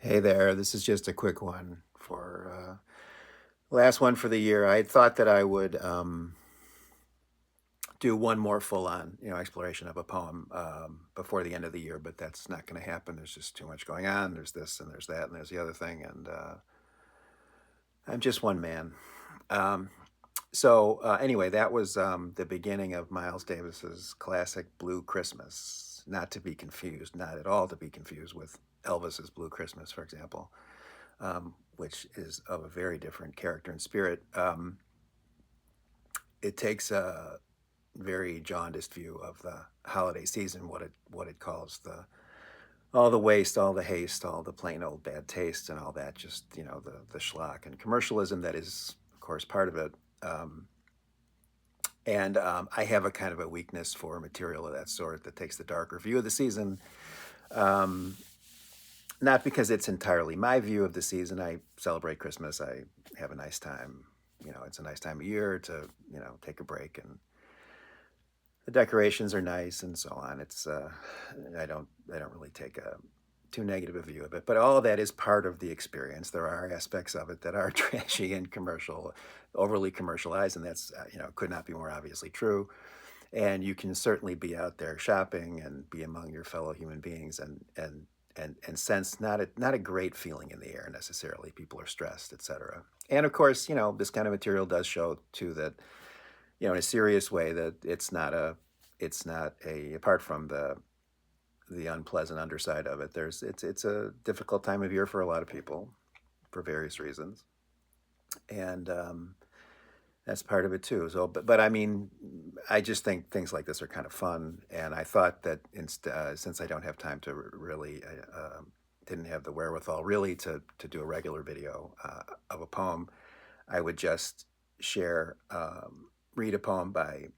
Hey there, this is just a quick one for last one for the year. I thought that I would do one more full-on, exploration of a poem before the end of the year, but that's not going to happen. There's just too much going on. There's this and there's that and there's the other thing, and I'm just one man. Um, anyway, that was the beginning of Miles Davis's classic Blue Christmas. Not to be confused, not at all to be confused with Elvis's Blue Christmas, for example, which is of a very different character and spirit. It takes a very jaundiced view of the holiday season, what it calls the all the waste, all the haste, all the plain old bad taste, and all that. Just the schlock and commercialism that is, of course, part of it. Um, and I have a kind of a weakness for material of that sort that takes the darker view of the season. Um, Not because it's entirely my view of the season. I celebrate Christmas. I have a nice time. It's a nice time of year to take a break, and the decorations are nice and so on. It's I don't really take a too negative a view of it, but all of that is part of the experience. There are aspects of it that are trashy and commercial, overly commercialized, and that's could not be more obviously true. And you can certainly be out there shopping and be among your fellow human beings and sense not a great feeling in the air necessarily. People are stressed, etc. And of course, this kind of material does show too that in a serious way that it's not a apart from the unpleasant underside of it. It's a difficult time of year for a lot of people for various reasons, and that's part of it too. So, but I mean, I just think things like this are kind of fun, and I thought that since I don't have time to really, didn't have the wherewithal really to do a regular video of a poem, I would just share read a poem by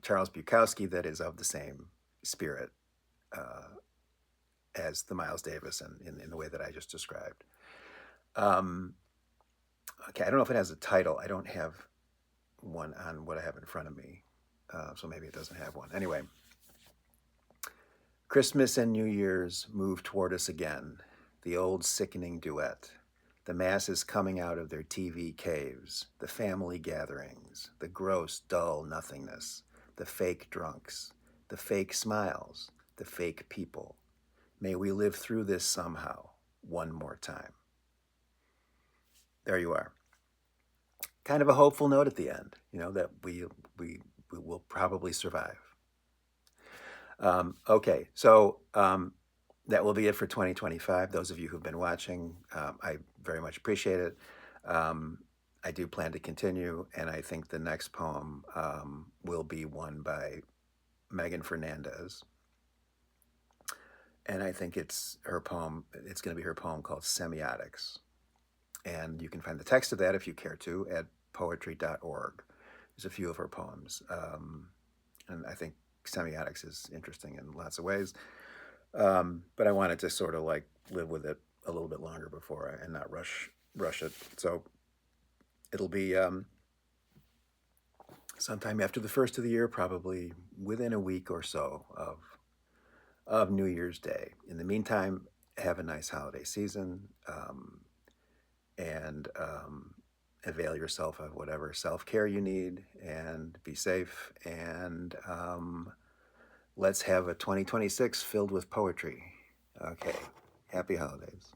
Charles Bukowski that is of the same spirit uh, as the Miles Davis and in the way that I just described. Um, okay, I don't know if it has a title. I don't have one on what I have in front of me, so maybe it doesn't have one. Anyway, Christmas and New Year's move toward us again, the old sickening duet. The masses coming out of their TV caves, the family gatherings, the gross, dull nothingness, the fake drunks, the fake smiles, the fake people. May we live through this somehow, one more time. There you are. Kind of a hopeful note at the end, that we will probably survive. Okay, so that will be it for 2025. Those of you who've been watching, I very much appreciate it. Um, I do plan to continue, and I think the next poem will be one by Megan Fernandez. And I think it's her poem, it's going to be her poem called Semiotics. And you can find the text of that if you care to at poetry.org. There's a few of her poems. And I think semiotics is interesting in lots of ways. But I wanted to sort of like live with it a little bit longer before and not rush it. So it'll be sometime after the first of the year, probably within a week or so of New Year's Day. In the meantime, have a nice holiday season, and avail yourself of whatever self care you need, and be safe. And let's have a 2026 filled with poetry. Okay. Happy holidays.